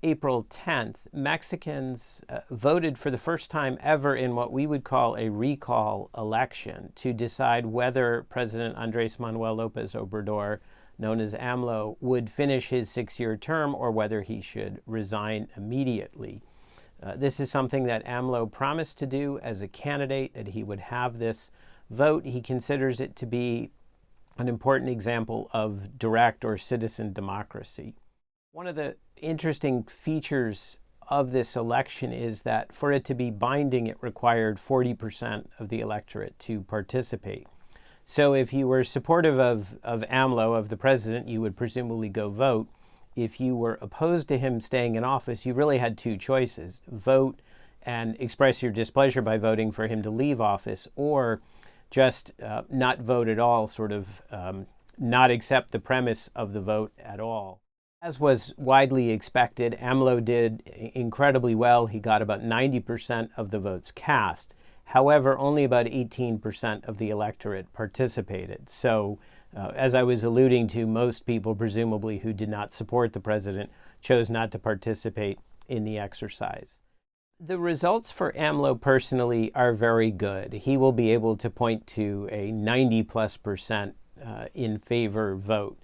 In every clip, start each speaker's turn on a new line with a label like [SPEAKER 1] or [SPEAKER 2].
[SPEAKER 1] April 10th, Mexicans voted for the first time ever in what we would call a recall election to decide whether President Andrés Manuel Lopez Obrador, known as AMLO, would finish his 6-year term or whether he should resign immediately. This is something that AMLO promised to do as a candidate, that he would have this vote. He considers it to be an important example of direct or citizen democracy. One of the interesting features of this election is that for it to be binding, it required 40% of the electorate to participate. So if you were supportive of AMLO, of the president, you would presumably go vote. If you were opposed to him staying in office, you really had two choices: vote and express your displeasure by voting for him to leave office, or just not vote at all, sort of not accept the premise of the vote at all. As was widely expected, AMLO did incredibly well. He got about 90% of the votes cast. However, only about 18% of the electorate participated. So, as I was alluding to, most people, presumably, who did not support the president chose not to participate in the exercise. The results for AMLO personally are very good. He will be able to point to a 90+% in favor vote.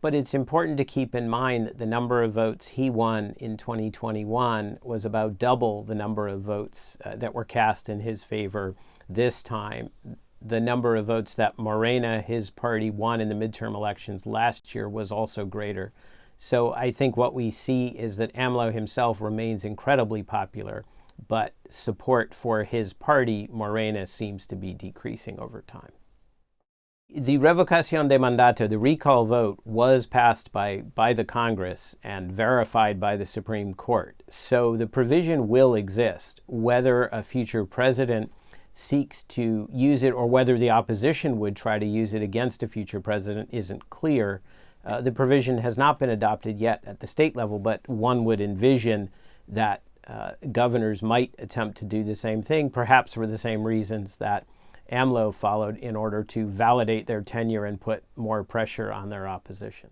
[SPEAKER 1] But it's important to keep in mind that the number of votes he won in 2021 was about double the number of votes that were cast in his favor this time. The number of votes that Morena, his party, won in the midterm elections last year was also greater. So I think what we see is that AMLO himself remains incredibly popular, but support for his party, Morena, seems to be decreasing over time. The revocación de mandato, the recall vote, was passed by the Congress and verified by the Supreme Court. So the provision will exist. Whether a future president seeks to use it or whether the opposition would try to use it against a future president isn't clear. The provision has not been adopted yet at the state level, but one would envision that governors might attempt to do the same thing, perhaps for the same reasons that AMLO followed, in order to validate their tenure and put more pressure on their opposition.